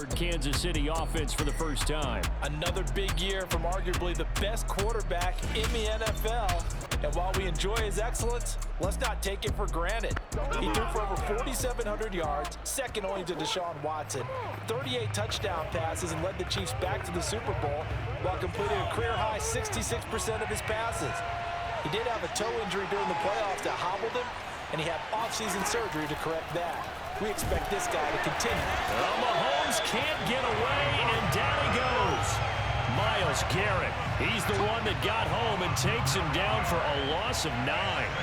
Kansas City offense for the first time. Another big year from arguably the best quarterback in the NFL. And while we enjoy his excellence, let's not take it for granted. He threw for over 4,700 yards, second only to Deshaun Watson, 38 touchdown passes, and led the Chiefs back to the Super Bowl while completing a career-high 66% of his passes. He did have a toe injury during the playoffs that hobbled him, and he had off-season surgery to correct that. We expect this guy to continue. Well, Mahomes can't get away, and down he goes. Myles Garrett, he's the one that got home and takes him down for a loss of 9.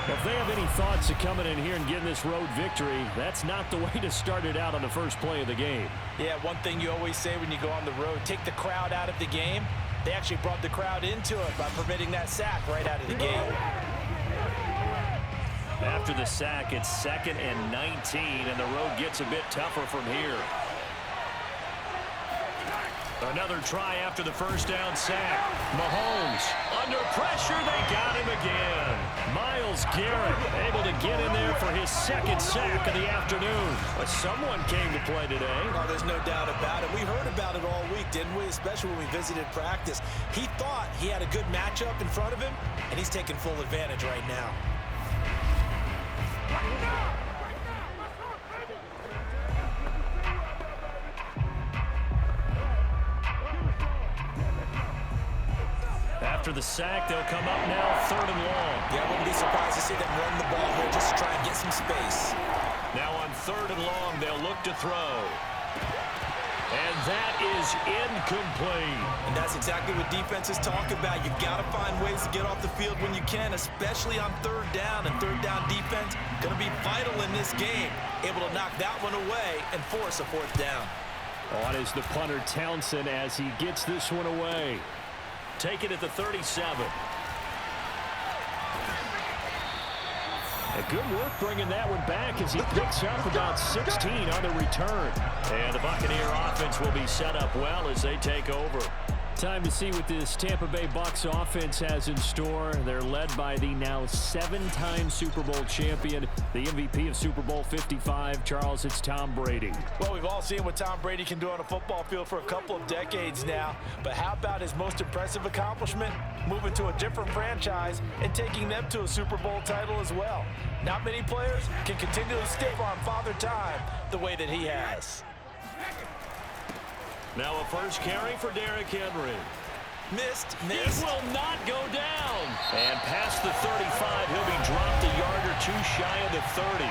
If they have any thoughts of coming in here and getting this road victory, that's not the way to start it out on the first play of the game. Yeah, one thing you always say when you go on the road, take the crowd out of the game. They actually brought the crowd into it by permitting that sack right out of the game. After the sack, it's 2nd and 19, and the road gets a bit tougher from here. Another try after the first down sack. Mahomes under pressure. They got him again. Myles Garrett able to get in there for his 2nd sack of the afternoon. But someone came to play today. Oh, there's no doubt about it. We heard about it all week, didn't we? Especially when we visited practice. He thought he had a good matchup in front of him, and he's taking full advantage right now. After the sack, they'll come up now 3rd and long. Yeah, I wouldn't be surprised to see them run the ball here just to try and get some space. Now on 3rd and long, they'll look to throw. And that is incomplete. And that's exactly what defenses talk about. You've got to find ways to get off the field when you can, especially on 3rd down. And 3rd down defense going to be vital in this game. Able to knock that one away and force a 4th down. On is the punter Townsend as he gets this one away. Take it at the 37. Good work bringing that one back as he picks up about 16 on the return. And the Buccaneer offense will be set up well as they take over. Time to see what this Tampa Bay Bucs offense has in store. They're led by the now 7-time Super Bowl champion, the MVP of Super Bowl 55. Charles, it's Tom Brady. Well, we've all seen what Tom Brady can do on a football field for a couple of decades now. But how about his most impressive accomplishment? Moving to a different franchise and taking them to a Super Bowl title as well. Not many players can continue to stay on Father Time the way that he has. Now a first carry for Derrick Henry. Missed. It will not go down. And past the 35, he'll be dropped a yard or two shy of the 30.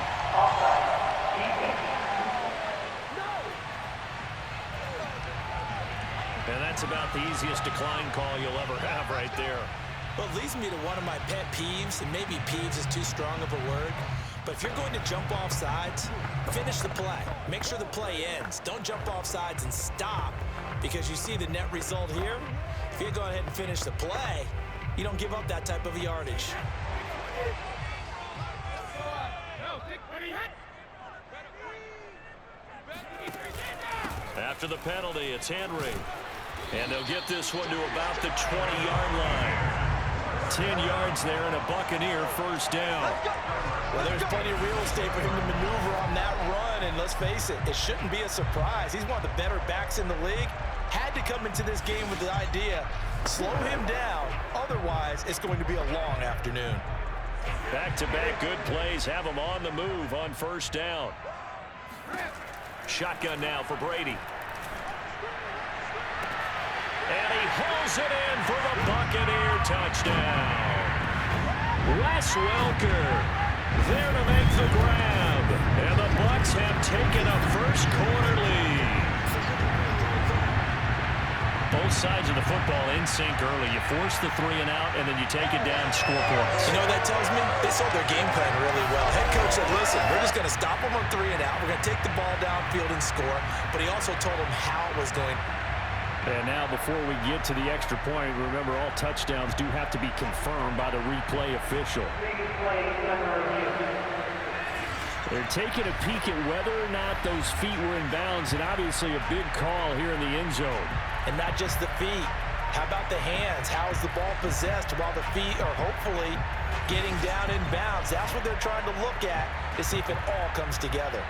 And that's about the easiest decline call you'll ever have right there. Well, it leads me to one of my pet peeves, and maybe peeves is too strong of a word. But if you're going to jump off sides, finish the play. Make sure the play ends. Don't jump off sides and stop, because you see the net result here. If you go ahead and finish the play, you don't give up that type of yardage. After the penalty, it's Henry. And they'll get this one to about the 20-yard line. 10 yards there and a Buccaneer first down. Well, there's plenty of real estate for him to maneuver on that run, and let's face it, it shouldn't be a surprise. He's one of the better backs in the league. Had to come into this game with the idea, slow him down, otherwise it's going to be a long afternoon. Back-to-back good plays have him on the move on first down. Shotgun now for Brady. And he hauls it in for the Buccaneer touchdown. Wes Welker there to make the grab. And the Bucs have taken a first quarter lead. Both sides of the football in sync early. You force the 3 and out, and then you take it down, score points. You know what that tells me? They sold their game plan really well. Head coach said, listen, we're just going to stop them on 3 and out. We're going to take the ball downfield and score. But he also told them how it was going. And now before we get to the extra point, remember all touchdowns do have to be confirmed by the replay official. They're taking a peek at whether or not those feet were in bounds, and obviously a big call here in the end zone. And not just the feet. How about the hands? How is the ball possessed while the feet are hopefully getting down in bounds? That's what they're trying to look at to see if it all comes together.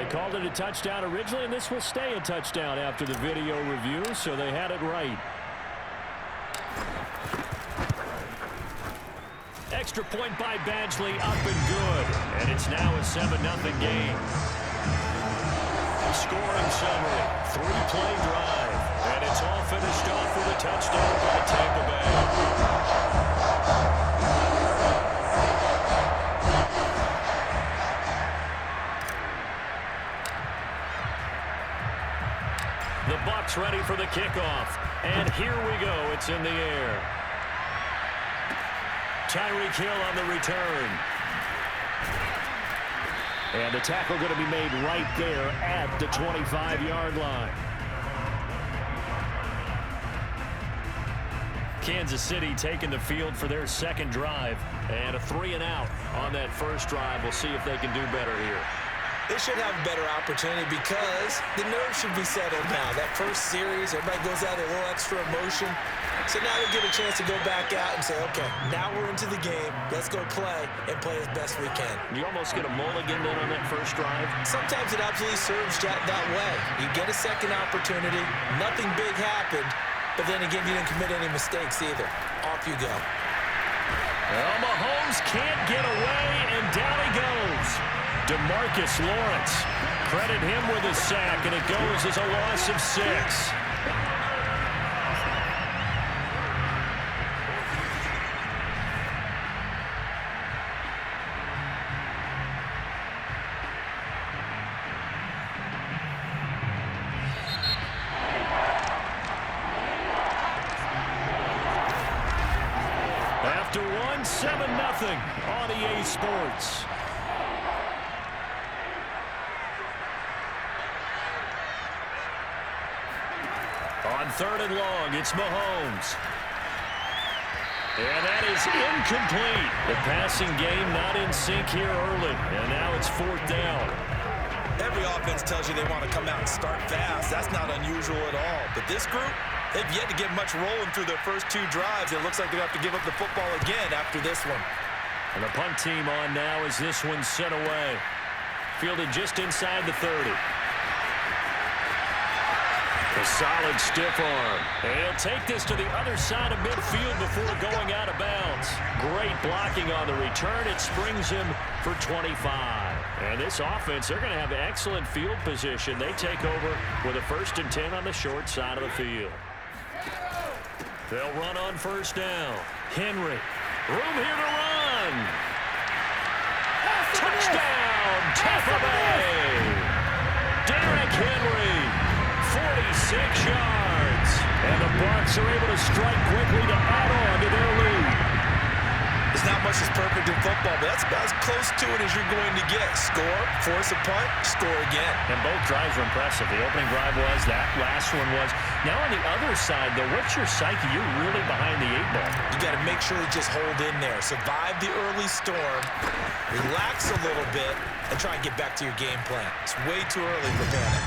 called it a touchdown originally, and this will stay a touchdown after the video review, so they had it right. Extra point by Badgley, up and good. And it's now a 7-0 game. Scoring summary, 3-play drive. And it's all finished off with a touchdown by Tampa Bay. The Bucs ready for the kickoff. And here we go. It's in the air. Tyreek Hill on the return. And the tackle going to be made right there at the 25-yard line. Kansas City taking the field for their second drive. And a 3-and-out on that first drive. We'll see if they can do better here. They should have a better opportunity because the nerves should be settled now. That first series, everybody goes out with a little extra emotion. So now they get a chance to go back out and say, okay, now we're into the game. Let's go play and play as best we can. You almost get a mulligan then on that first drive. Sometimes it absolutely serves that way. You get a second opportunity. Nothing big happened. But then again, you didn't commit any mistakes either. Off you go. Well, Mahomes can't get away, and down he goes. DeMarcus Lawrence. Credit him with a sack, and it goes as a loss of 6. After one, 7-0 on EA Sports. On 3rd and long, it's Mahomes. And that is incomplete. The passing game not in sync here early. And now it's 4th down. Every offense tells you they want to come out and start fast. That's not unusual at all. But this group, they've yet to get much rolling through their first 2 drives. It looks like they'll have to give up the football again after this one. And the punt team on now as this one's sent away. Fielded just inside the 30. A solid stiff arm. And he'll take this to the other side of midfield before going out of bounds. Great blocking on the return. It springs him for 25. And this offense, they're going to have excellent field position. They take over with a 1st and 10 on the short side of the field. They'll run on 1st down. Henry. Room here to run. Touchdown, Tampa Bay. Derrick Henry. 46 yards. And the Bucs are able to strike quickly to add on to their lead. There's not much that's perfect in football, but that's about as close to it as you're going to get. Score, force a punt, score again. And both drives were impressive. The opening drive was, that last one was. Now on the other side, though, what's your psyche? You're really behind the 8-ball. You got to make sure to just hold in there. Survive the early storm, relax a little bit, and try and get back to your game plan. It's way too early for panic.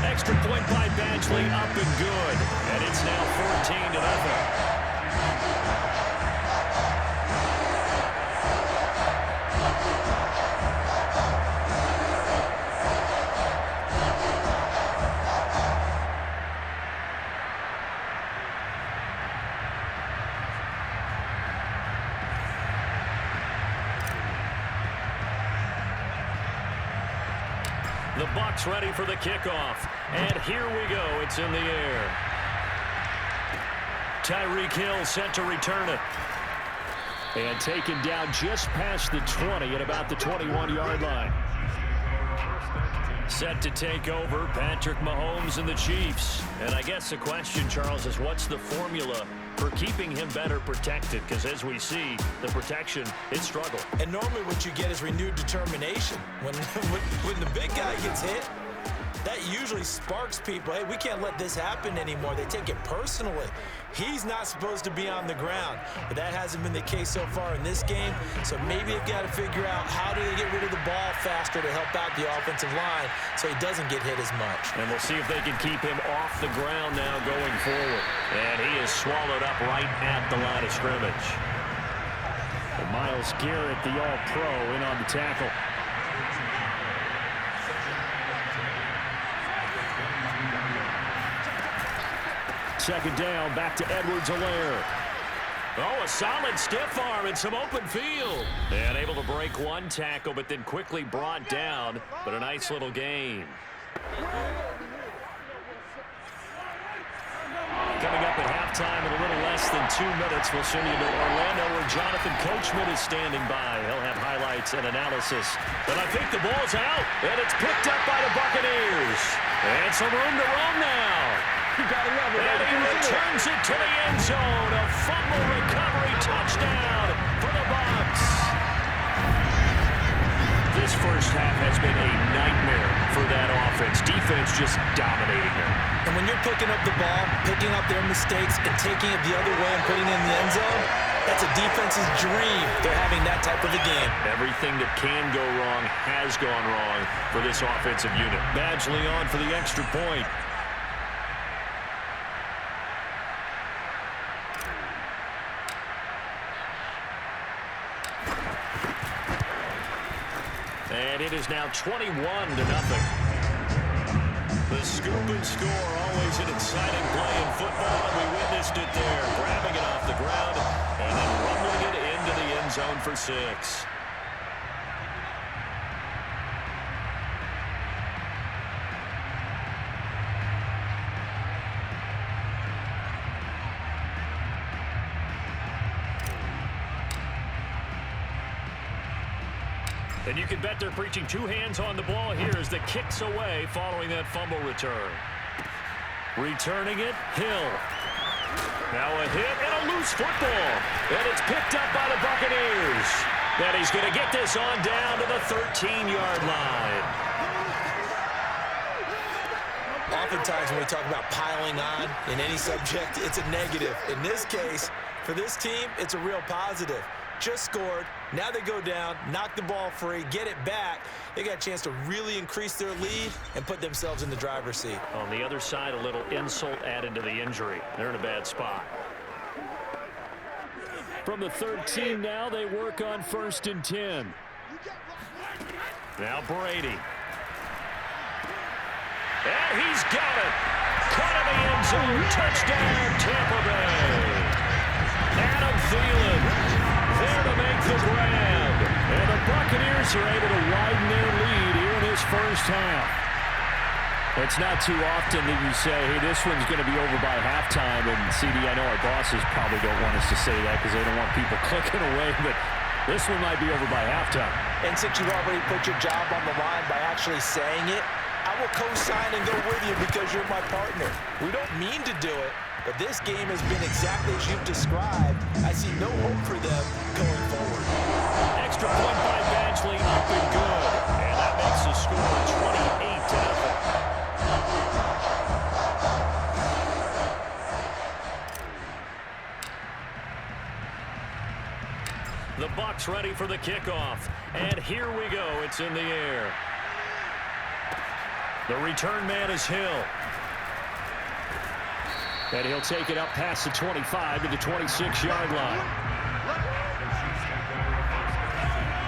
Extra point by Badgley, up and good. And it's now 14-0. The Bucs ready for the kickoff. And here we go. It's in the air. Tyreek Hill set to return it. And taken down just past the 20 at about the 21-yard line. Set to take over, Patrick Mahomes and the Chiefs. And I guess the question, Charles, is what's the formula for keeping him better protected? Because as we see, the protection, it struggled. And normally what you get is renewed determination. When the big guy gets hit, that usually sparks people. Hey, we can't let this happen anymore. They take it personally. He's not supposed to be on the ground, but that hasn't been the case so far in this game. So maybe they've got to figure out how do they get rid of the ball faster to help out the offensive line so he doesn't get hit as much. And we'll see if they can keep him off the ground now going forward. And he is swallowed up right at the line of scrimmage. And Myles Garrett, the All-Pro, in on the tackle. Second down, back to Edwards-Helaire. Oh, a solid stiff arm and some open field. And able to break one tackle, but then quickly brought down. But a nice little gain. Coming up at halftime in a little less than 2 minutes, we'll send you to Orlando where Jonathan Coachman is standing by. He'll have highlights and analysis. But I think the ball's out, and it's picked up by the Buccaneers. And some room to roam now. You gotta love it. And he returns it to the end zone. A fumble recovery touchdown for the Bucs. This first half has been a nightmare for that offense. Defense just dominating them. And when you're picking up the ball, picking up their mistakes, and taking it the other way and putting it in the end zone, that's a defense's dream. They're having that type of a game. Everything that can go wrong has gone wrong for this offensive unit. Badgley on for the extra point. And it is now 21-0. The scoop and score, always an exciting play in football, and we witnessed it there, grabbing it off the ground and then rumbling it into the end zone for 6. And you can bet they're preaching two hands on the ball here as the kick's away following that fumble return. Returning it, Hill. Now a hit and a loose football. And it's picked up by the Buccaneers. And he's going to get this on down to the 13-yard line. Oftentimes when we talk about piling on in any subject, it's a negative. In this case, for this team, it's a real positive. Just scored. Now they go down, knock the ball free, get it back. They got a chance to really increase their lead and put themselves in the driver's seat. On the other side, a little insult added to the injury. They're in a bad spot. From the 13 now, they work on 1st and 10. Now Brady. And he's got it. Caught in the end zone. Touchdown, Tampa Bay. Adam Thielen there to make the grab. And the Buccaneers are able to widen their lead here in this first half. It's not too often that you say, hey, this one's going to be over by halftime. And, CD, I know our bosses probably don't want us to say that because they don't want people clicking away. But this one might be over by halftime. And since you've already put your job on the line by actually saying it, I will co-sign and go with you because you're my partner. We don't mean to do it, but this game has been exactly as you've described. I see no hope for them going forward. Extra point by Badgley, up and good. And that makes the score 28-0. The Bucs ready for the kickoff. And here we go. It's in the air. The return man is Hill. And he'll take it up past the 25 to the 26-yard line.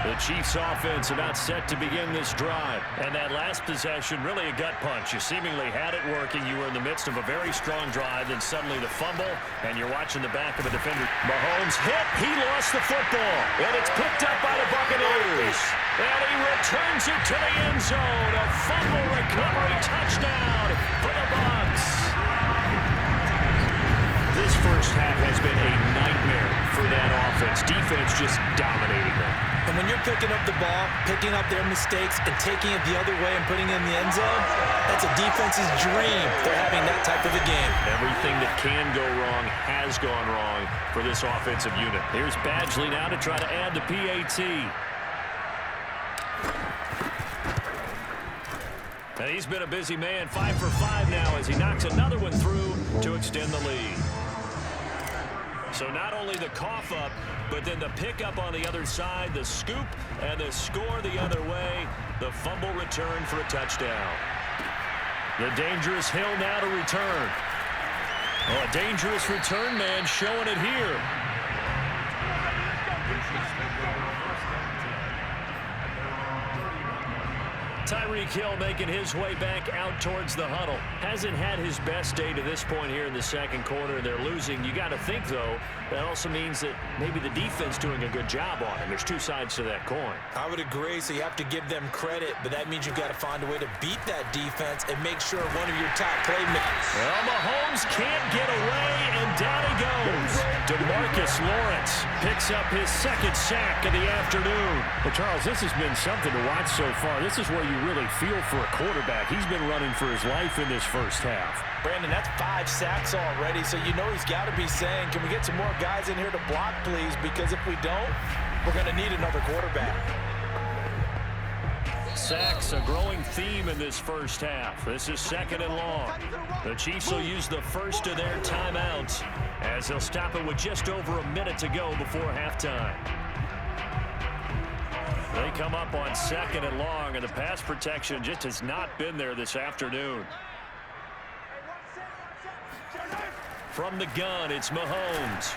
The Chiefs offense about set to begin this drive. And that last possession, really a gut punch. You seemingly had it working. You were in the midst of a very strong drive. Then suddenly the fumble, and you're watching the back of a defender. Mahomes hit. He lost the football. And it's picked up by the Buccaneers. And he returns it to the end zone. A fumble recovery touchdown for the Bucs. This first half has been a nightmare for that offense. Defense just dominating them. And when you're picking up the ball, picking up their mistakes, and taking it the other way and putting it in the end zone, that's a defense's dream. They're having that type of a game. Everything that can go wrong has gone wrong for this offensive unit. Here's Badgley now to try to add the PAT. And he's been a busy man, 5 for 5 now as he knocks another one through to extend the lead. So not only the cough up, but then the pickup on the other side, the scoop, and the score the other way, the fumble return for a touchdown. The dangerous Hill now to return. Oh, a dangerous return man showing it here. Tyreek Hill making his way back out towards the huddle. Hasn't had his best day to this point here in the second quarter. They're losing. You got to think, though, that also means that maybe the defense doing a good job on him. There's two sides to that coin. I would agree, so you have to give them credit, but that means you've got to find a way to beat that defense and make sure one of your top playmakers. Well, Mahomes can't get away, and down he goes. DeMarcus Lawrence picks up his second sack of the afternoon. Well, Charles, this has been something to watch so far. This is where you really feel for a quarterback. He's been running for his life in this first half. Brandon, that's 5 sacks already, so you know he's got to be saying, can we get some more guys in here to block, please? Because if we don't, we're going to need another quarterback. Sacks, a growing theme in this first half. This is second and long. The Chiefs will use the first of their timeouts as they'll stop it with just over a minute to go before halftime. They come up on second and long, and the pass protection just has not been there this afternoon. From the gun, it's Mahomes.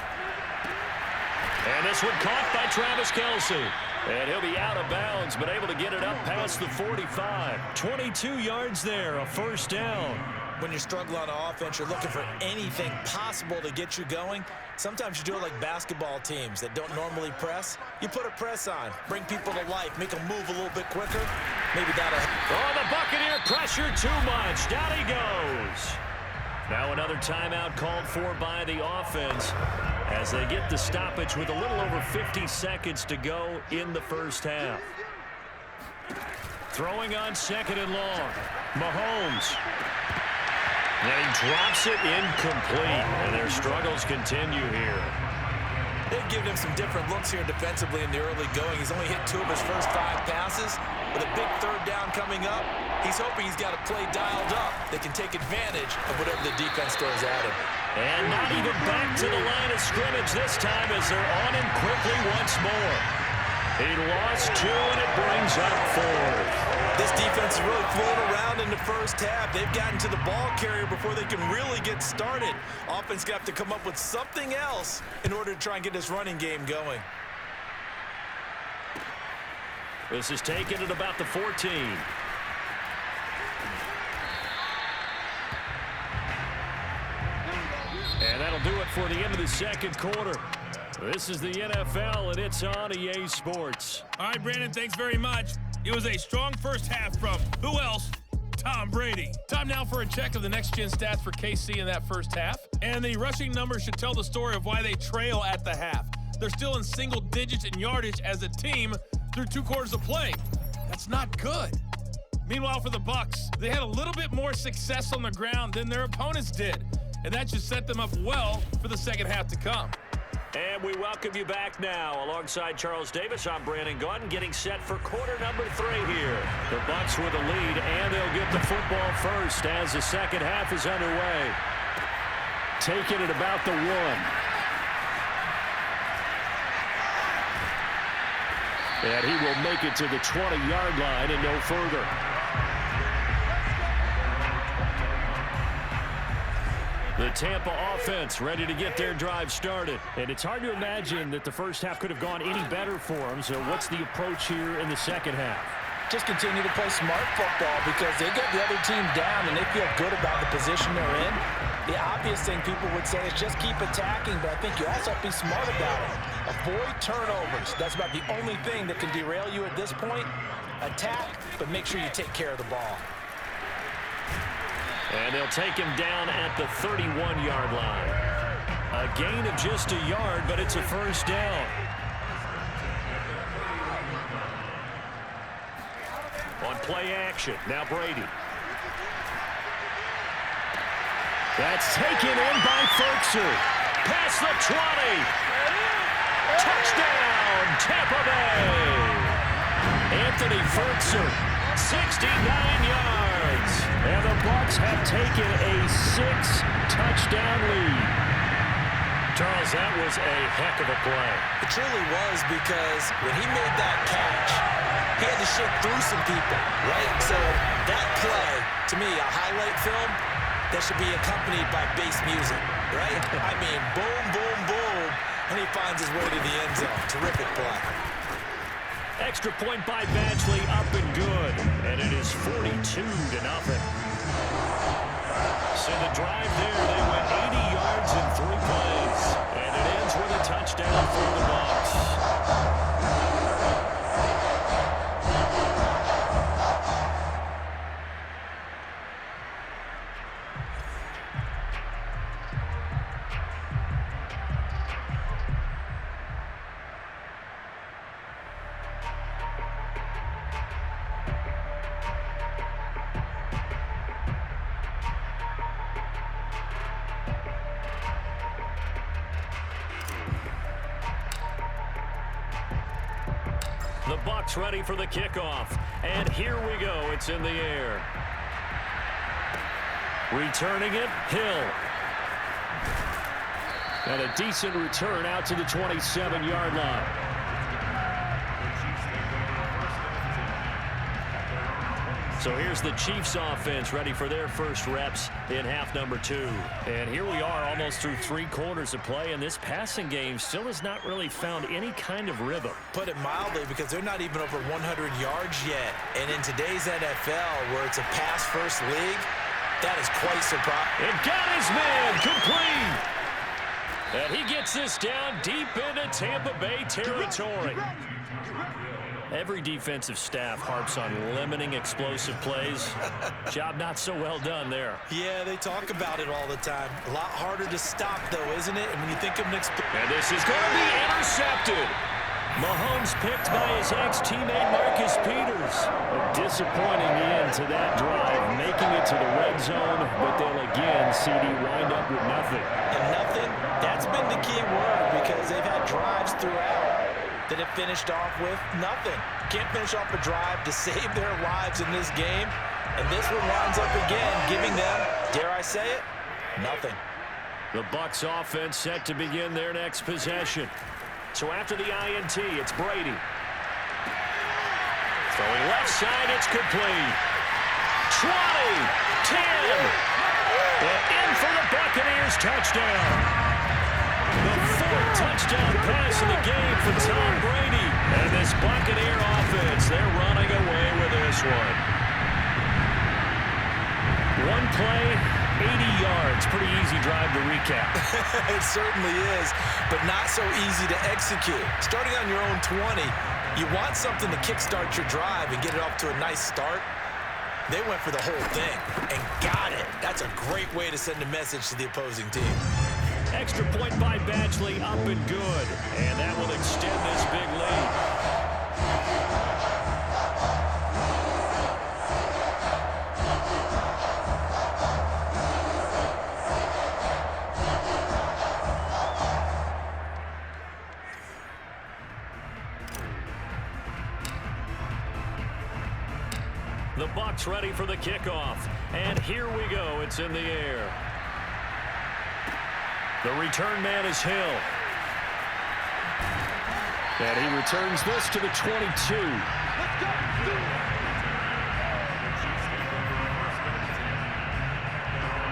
And this one caught by Travis Kelce. And he'll be out of bounds, but able to get it up past the 45. 22 yards there, a first down. When you're struggling on offense, you're looking for anything possible to get you going. Sometimes you do it like basketball teams that don't normally press. You put a press on, bring people to life, make them move a little bit quicker. Maybe that'll... Oh, the Buccaneer pressure too much. Down he goes. Now another timeout called for by the offense as they get the stoppage with a little over 50 seconds to go in the first half. Throwing on second and long. Mahomes. And he drops it incomplete, and their struggles continue here. They've given him some different looks here defensively in the early going. He's only hit 2 of his first 5 passes. With a big third down coming up, he's hoping he's got a play dialed up that can take advantage of whatever the defense throws at him. And not even back to the line of scrimmage this time as they're on him quickly once more. He lost 2, and it brings up 4. This defense is really floating around in the first half. They've gotten to the ball carrier before they can really get started. Offense got to come up with something else in order to try and get this running game going. This is taken at about the 14. And that'll do it for the end of the second quarter. This is the NFL, and it's on EA Sports. All right, Brandon, thanks very much. It was a strong first half from who else? Tom Brady. Time now for a check of the next-gen stats for KC in that first half. And the rushing numbers should tell the story of why they trail at the half. They're still in single digits in yardage as a team through 2 quarters of play. That's not good. Meanwhile, for the Bucs, they had a little bit more success on the ground than their opponents did. And that should set them up well for the second half to come. And we welcome you back now. Alongside Charles Davis, I'm Brandon Gaudin, getting set for quarter number 3 here. The Bucs with a lead, and they'll get the football first as the second half is underway. Taking it about the 1. And he will make it to the 20-yard line and no further. The Tampa offense ready to get their drive started. And it's hard to imagine that the first half could have gone any better for them. So what's the approach here in the second half? Just continue to play smart football because they got the other team down and they feel good about the position they're in. The obvious thing people would say is just keep attacking, but I think you also have to be smart about it. Avoid turnovers. That's about the only thing that can derail you at this point. Attack, but make sure you take care of the ball. And they'll take him down at the 31-yard line. A gain of just a yard, but it's a first down. On play action, now Brady. That's taken in by Ferguson. Past the 20. Touchdown, Tampa Bay. Anthony Ferguson, 69 yards. And the Bucs have taken a 6-touchdown lead. Charles, that was a heck of a play. It truly was because when he made that catch, he had to shake through some people, right? So that play, to me, a highlight film, that should be accompanied by bass music, right? I mean, boom, boom, boom, and he finds his way to the end zone. Terrific play. Extra point by Badgley, up and good. And it is 42-0. So the drive there, they went 80 yards in 3 plays. And it ends with a touchdown for the Bucs. The Bucs ready for the kickoff. And here we go. It's in the air. Returning it, Hill. And a decent return out to the 27-yard line. So here's the Chiefs offense ready for their first reps in half number 2. And here we are almost through 3 quarters of play, and this passing game still has not really found any kind of rhythm. Put it mildly, because they're not even over 100 yards yet. And in today's NFL, where it's a pass-first league, that is quite surprising. It got his man complete. And he gets this down deep into Tampa Bay territory. Every defensive staff harps on limiting explosive plays. Job not so well done there. Yeah, they talk about it all the time. A lot harder to stop, though, isn't it? And when you think of an and this is going to be intercepted. Mahomes picked by his ex-teammate Marcus Peters. A disappointing end to that drive, making it to the red zone, but they'll again, CD, wind up with nothing. And nothing, that's been the key word, because they've had drives throughout that have finished off with nothing. Can't finish off a drive to save their lives in this game. And this one winds up again, giving them, dare I say it, nothing. The Bucs offense set to begin their next possession. So after the INT, it's Brady. Throwing left side, it's complete. 20, 10, and in for the Buccaneers touchdown. The 4th touchdown pass of the game for Tom Brady. And this Buccaneer offense, they're running away with this one. One play, 80 yards. Pretty easy drive to recap. It certainly is, but not so easy to execute. Starting on your own 20, you want something to kickstart your drive and get it off to a nice start. They went for the whole thing and got it. That's a great way to send a message to the opposing team. Extra point by Badgley, up and good. And that will extend this big lead. The Bucs ready for the kickoff. And here we go. It's in the air. The return man is Hill. And he returns this to the 22.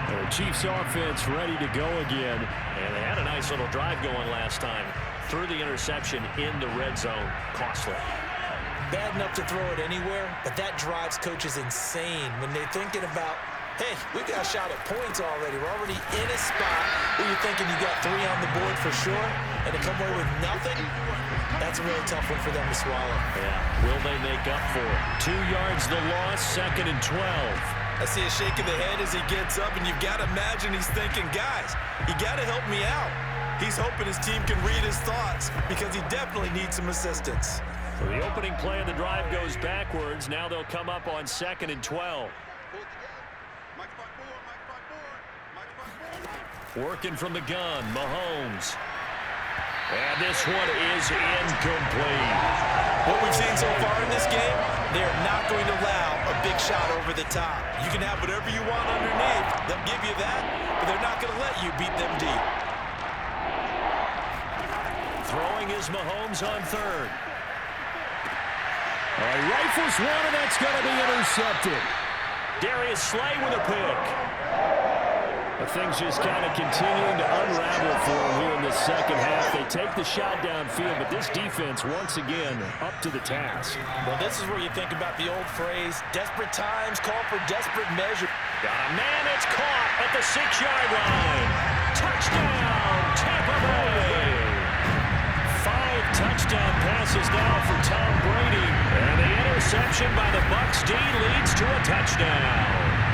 The Chiefs offense ready to go again. And they had a nice little drive going last time. Threw the interception in the red zone. Costly. Bad enough to throw it anywhere, but that drives coaches insane when they're thinking about, hey, we've got a shot at points already. We're already in a spot where you're thinking you got 3 on the board for sure, and to come away with nothing, that's a really tough one for them to swallow. Yeah, will they make up for it? 2 yards the loss, 2nd and 12. I see a shake of the head as he gets up, and you've got to imagine he's thinking, guys, you got to help me out. He's hoping his team can read his thoughts because he definitely needs some assistance. So the opening play of the drive goes backwards. Now they'll come up on 2nd and 12. Working from the gun, Mahomes. And this one is incomplete. What we've seen so far in this game, they're not going to allow a big shot over the top. You can have whatever you want underneath. They'll give you that, but they're not going to let you beat them deep. Throwing is Mahomes on 3rd. All right, rifles one, and that's going to be intercepted. Darius Slay with a pick. But things just kind of continuing to unravel for him here in the second half. They take the shot downfield, but this defense, once again, up to the task. Well, this is where you think about the old phrase, desperate times call for desperate measure. Got a man, it's caught at the 6-yard line. Touchdown, Tampa Bay. 5 touchdown passes now for Tom Brady. And the interception by the Bucs D leads to a touchdown.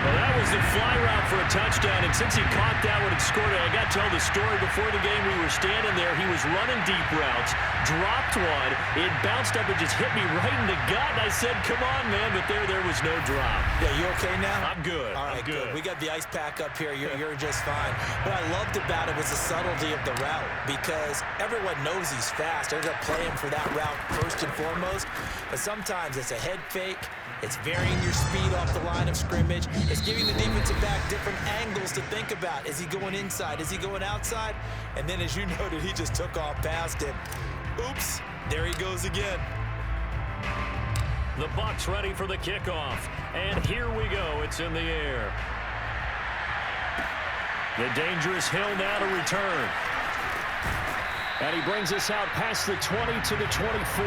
Well, that was the fly route for a touchdown, and since he caught that one and scored it, I got to tell the story. Before the game, we were standing there. He was running deep routes, dropped one. It bounced up and just hit me right in the gut, and I said, come on, man, but there was no drop. Yeah, you okay now? I'm good. All right, I'm good. We got the ice pack up here. You're just fine. What I loved about it was the subtlety of the route, because everyone knows he's fast. They're going to play him for that route first and foremost, but sometimes it's a head fake. It's varying your speed off the line of scrimmage. It's giving the defensive back different angles to think about. Is he going inside? Is he going outside? And then, as you noted, he just took off past him. Oops, there he goes again. The Bucs ready for the kickoff. And here we go. It's in the air. The dangerous Hill now to return. And he brings us out past the 20 to the 24.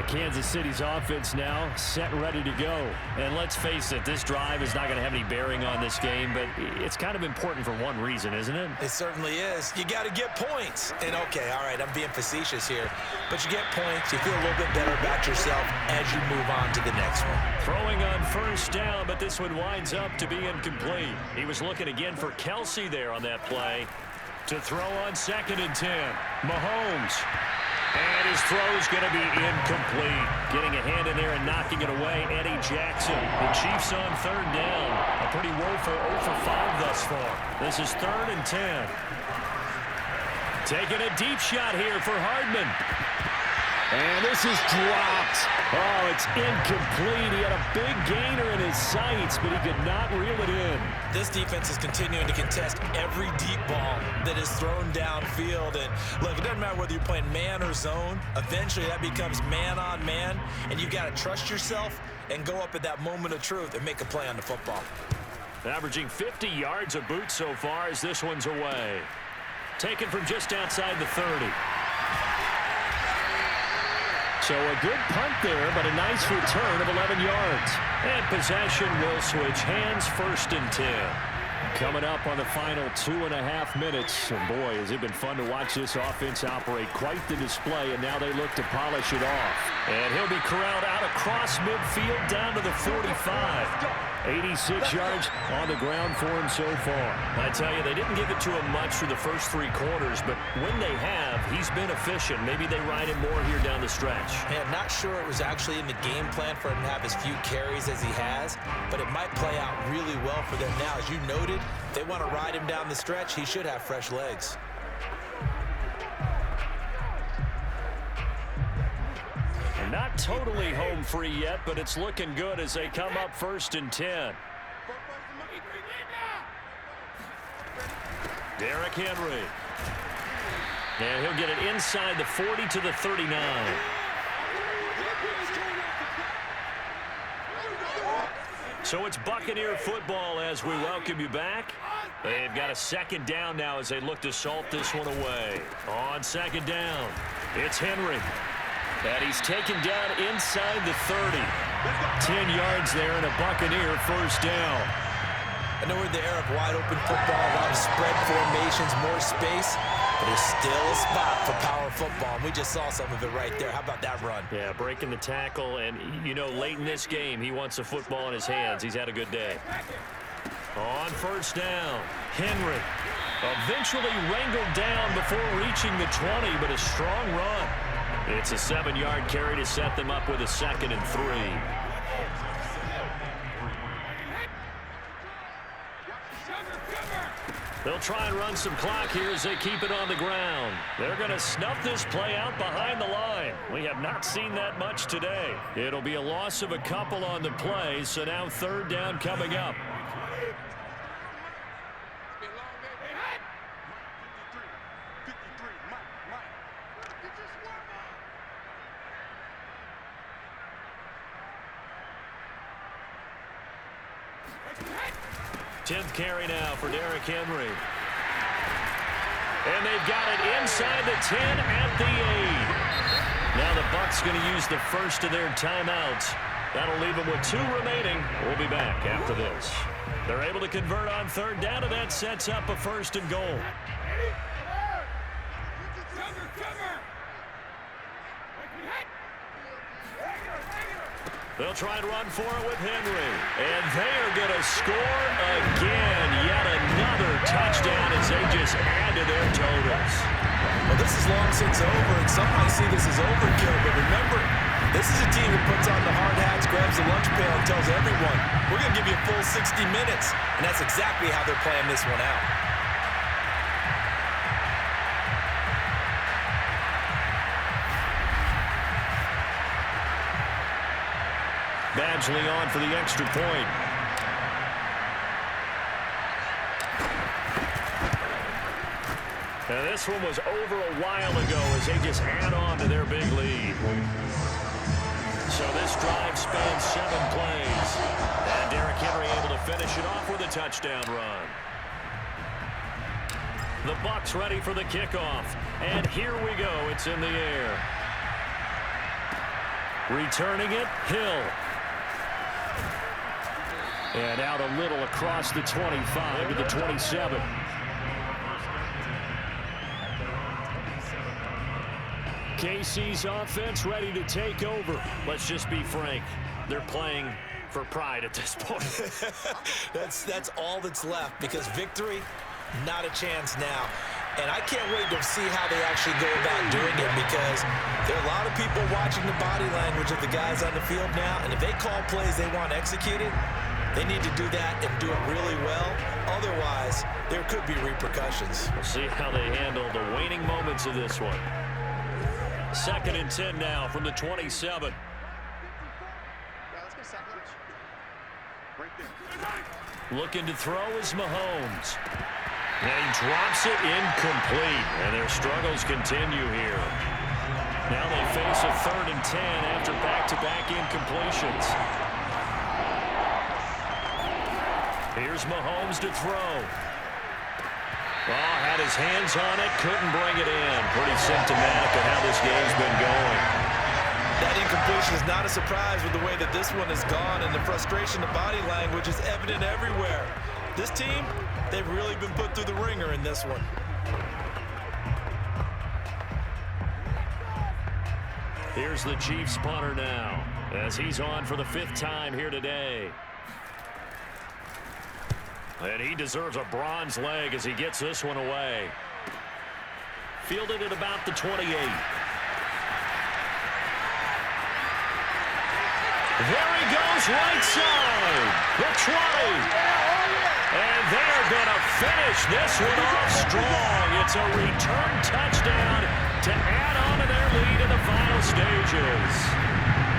Kansas City's offense now set and ready to go. And let's face it, this drive is not going to have any bearing on this game, but it's kind of important for one reason, isn't it? It certainly is. You got to get points. And okay, all right, I'm being facetious here, but you get points, you feel a little bit better about yourself as you move on to the next one. Throwing on first down, but this one winds up to be incomplete. He was looking again for Kelsey there on that play to throw on 2nd and 10. Mahomes. And his throw's going to be incomplete. Getting a hand in there and knocking it away, Eddie Jackson. The Chiefs on 3rd down. A pretty woeful 0 for 5 thus far. This is 3rd and 10. Taking a deep shot here for Hardman. And this is dropped. Oh, it's incomplete. He had a big gainer in his sights, but he could not reel it in. This defense is continuing to contest every deep ball that is thrown downfield. And look, it doesn't matter whether you're playing man or zone. Eventually, that becomes man on man, and you've got to trust yourself and go up at that moment of truth and make a play on the football. Averaging 50 yards a boot so far as this one's away. Taken from just outside the 30. So a good punt there, but a nice return of 11 yards. And possession will switch hands, 1st and 10. Coming up on the final 2.5 minutes. And boy, has it been fun to watch this offense operate. Quite the display, and now they look to polish it off. And he'll be corralled out across midfield down to the 45. 86 yards on the ground for him so far. I tell you, they didn't give it to him much for the first 3 quarters, but when they have, he's been efficient. Maybe they ride him more here down the stretch. Hey, I'm not sure it was actually in the game plan for him to have as few carries as he has, but it might play out really well for them now. As you noted, if they want to ride him down the stretch, he should have fresh legs. Not totally home free yet, but it's looking good as they come up 1st and 10. Derrick Henry. And he'll get it inside the 40 to the 39. So it's Buccaneer football as we welcome you back. They've got a 2nd down now as they look to salt this one away. On 2nd down, it's Henry. And he's taken down inside the 30. 10 yards there and a Buccaneer 1st down. I know we're in the era of wide-open football, a lot of spread formations, more space, but there's still a spot for power football, and we just saw some of it right there. How about that run? Yeah, breaking the tackle, and, you know, late in this game, he wants the football in his hands. He's had a good day. On 1st down, Henry eventually wrangled down before reaching the 20, but a strong run. It's a 7-yard carry to set them up with a 2nd and 3. They'll try and run some clock here as they keep it on the ground. They're going to snuff this play out behind the line. We have not seen that much today. It'll be a loss of a couple on the play, so now 3rd down coming up. 10th carry now for Derrick Henry. And they've got it inside the 10 at the 8. Now the Bucs going to use the first of their timeouts. That'll leave them with 2 remaining. We'll be back after this. They're able to convert on 3rd down, and that sets up a 1st and goal. They'll try and run for it with Henry. And they are going to score again. Yet another touchdown as they just add to their totals. Well, this is long since over, and some might see this as overkill. But remember, this is a team that puts on the hard hats, grabs the lunch pail, and tells everyone, we're going to give you a full 60 minutes. And that's exactly how they're playing this one out. Badgley on for the extra point. Now this one was over a while ago as they just add on to their big lead. So this drive spans 7 plays. And Derrick Henry able to finish it off with a touchdown run. The Bucs ready for the kickoff. And here we go. It's in the air. Returning it, Hill. And out a little across the 25 to the 27. KC's offense ready to take over. Let's just be frank. They're playing for pride at this point. That's all that's left, because victory, not a chance now. And I can't wait to see how they actually go about doing it, because there are a lot of people watching the body language of the guys on the field now. And if they call plays they want executed, they need to do that and do it really well. Otherwise, there could be repercussions. We'll see how they handle the waning moments of this one. 2nd and 10 now from the 27. Looking to throw is Mahomes. And he drops it incomplete. And their struggles continue here. Now they face a 3rd and 10 after back-to-back incompletions. Here's Mahomes to throw. Oh, had his hands on it, couldn't bring it in. Pretty symptomatic of how this game's been going. That incompletion is not a surprise with the way that this one has gone, and the frustration of body language is evident everywhere. This team, they've really been put through the ringer in this one. Here's the Chiefs punter now, as he's on for the 5th time here today. And he deserves a bronze leg as he gets this one away. Fielded at about the 28. There he goes, right side. The 20. And they're going to finish this one off strong. It's a return touchdown to add on to their lead in the final stages.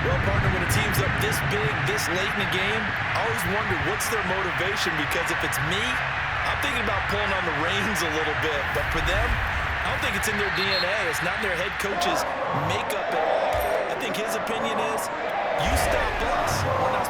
Well, partner, when a team's up this big, this late in the game, I always wonder what's their motivation, because if it's me, I'm thinking about pulling on the reins a little bit. But for them, I don't think it's in their DNA. It's not in their head coach's makeup at all. I think his opinion is, you stop us, we're not